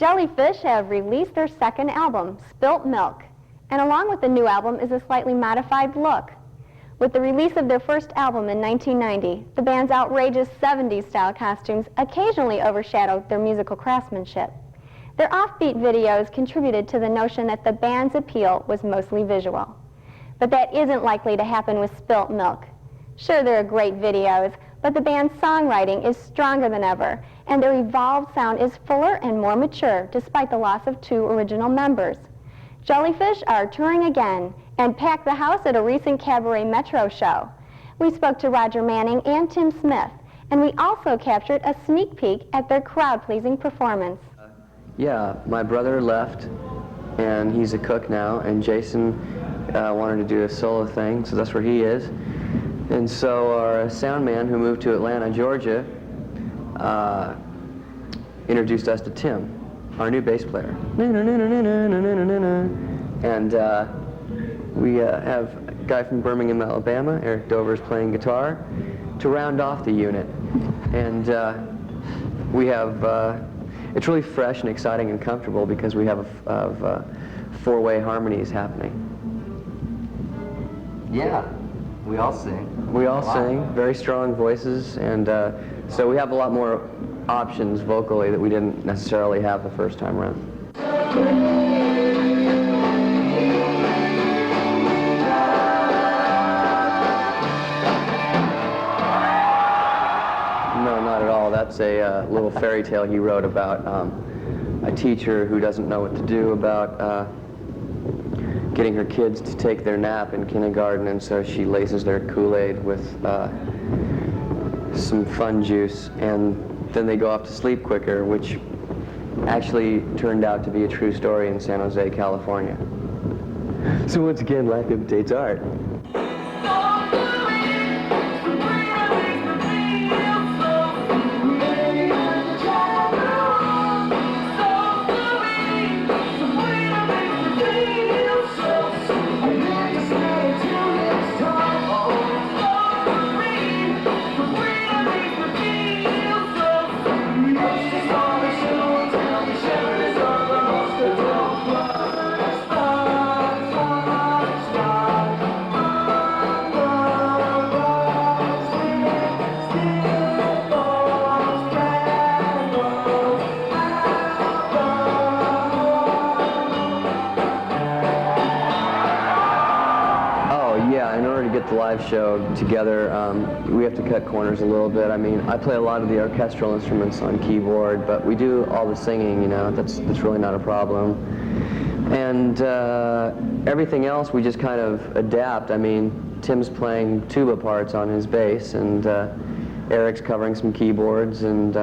Jellyfish have released their second album, Spilt Milk, and along with the new album is a slightly modified look. With the release of their first album in 1990, the band's outrageous 70s-style costumes occasionally overshadowed their musical craftsmanship. Their offbeat videos contributed to the notion that the band's appeal was mostly visual. But that isn't likely to happen with Spilt Milk. Sure, there are great videos, but the band's songwriting is stronger than ever, and their evolved sound is fuller and more mature, despite the loss of two original members. Jellyfish are touring again and packed the house at a recent Cabaret Metro show. We spoke to Roger Manning and Tim Smith, and we also captured a sneak peek at their crowd-pleasing performance. Yeah, my brother left, and he's a cook now, and Jason wanted to do a solo thing, so that's where he is. And so our sound man, who moved to Atlanta, Georgia, introduced us to Tim, our new bass player. And we have a guy from Birmingham, Alabama, Eric Dover's playing guitar, to round off the unit. And we have, it's really fresh and exciting and comfortable because we have four-way harmonies happening. Yeah, we all sing. We all sing, very strong voices, and so we have a lot more options vocally that we didn't necessarily have the first time around. No, not at all. That's a little fairy tale he wrote about a teacher who doesn't know what to do about getting her kids to take their nap in kindergarten, and so she laces their Kool-Aid with some fun juice, and then they go off to sleep quicker, which actually turned out to be a true story in San Jose, California. So once again, life imitates art. The live show together, we have to cut corners a little bit. I mean, I play a lot of the orchestral instruments on keyboard, but we do all the singing, you know, that's really not a problem. And everything else we just kind of adapt. I mean, Tim's playing tuba parts on his bass, and Eric's covering some keyboards, and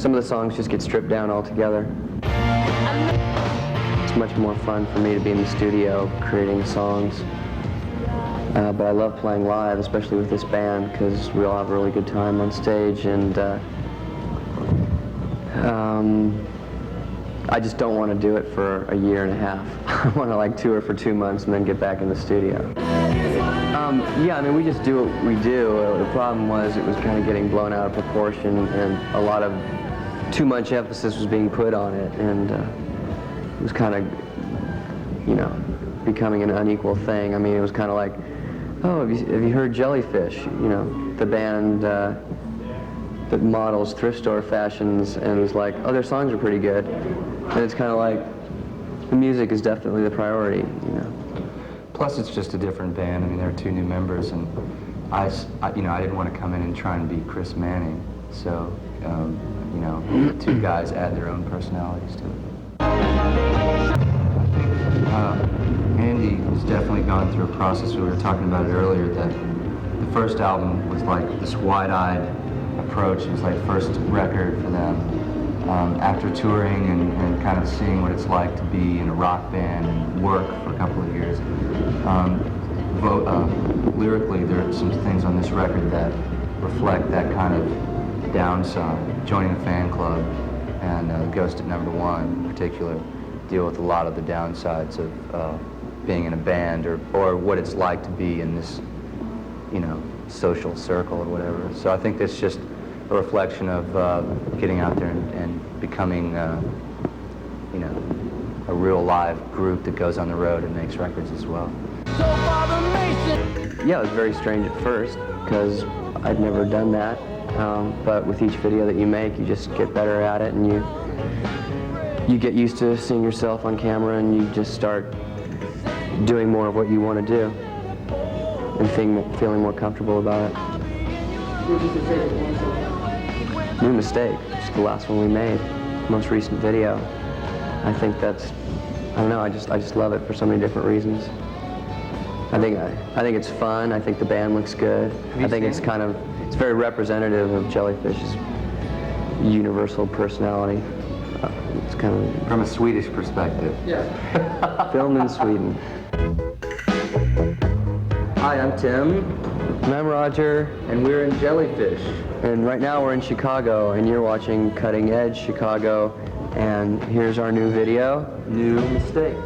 some of the songs just get stripped down altogether. It's much more fun for me to be in the studio creating songs. But I love playing live, especially with this band, because we all have a really good time on stage, and I just don't want to do it for a year and a half. I want to like tour for 2 months and then get back in the studio. Yeah, I mean, we just do what we do. The problem was it was kind of getting blown out of proportion, and a lot of too much emphasis was being put on it, and it was kind of, you know, becoming an unequal thing. I mean, it was kind of like, oh, have you heard Jellyfish? You know, the band that models thrift store fashions, and it's like, oh, their songs are pretty good. And it's kind of like, the music is definitely the priority, you know. Plus, it's just a different band. I mean, there are two new members, and I didn't want to come in and try and be Chris Manning. So, you know, the two guys add their own personalities to it. Andy has definitely gone through a process. We were talking about it earlier, that the first album was like this wide-eyed approach. It was like first record for them. After touring and kind of seeing what it's like to be in a rock band and work for a couple of years, lyrically there are some things on this record that reflect that kind of downside. Joining a fan club and Ghost at Number One in particular deal with a lot of the downsides of being in a band, or what it's like to be in this, you know, social circle or whatever. So I think it's just a reflection of getting out there and becoming you know, a real live group that goes on the road and makes records as well. Yeah, it was very strange at first because I'd never done that. But with each video that you make, you just get better at it, and you get used to seeing yourself on camera, and you just start doing more of what you want to do and feeling more comfortable about it. New Mistake, just the last one we made, most recent video. I think that's, I don't know, I just love it for so many different reasons. I think it's fun. I think the band looks good. I think it's it's very representative of Jellyfish's universal personality. It's kind of From a Swedish perspective. yeah. Filmed in Sweden. Hi, I'm Tim. And I'm Roger. And we're in Jellyfish. And right now we're in Chicago, and you're watching Cutting Edge Chicago. And here's our new video, New Mistake.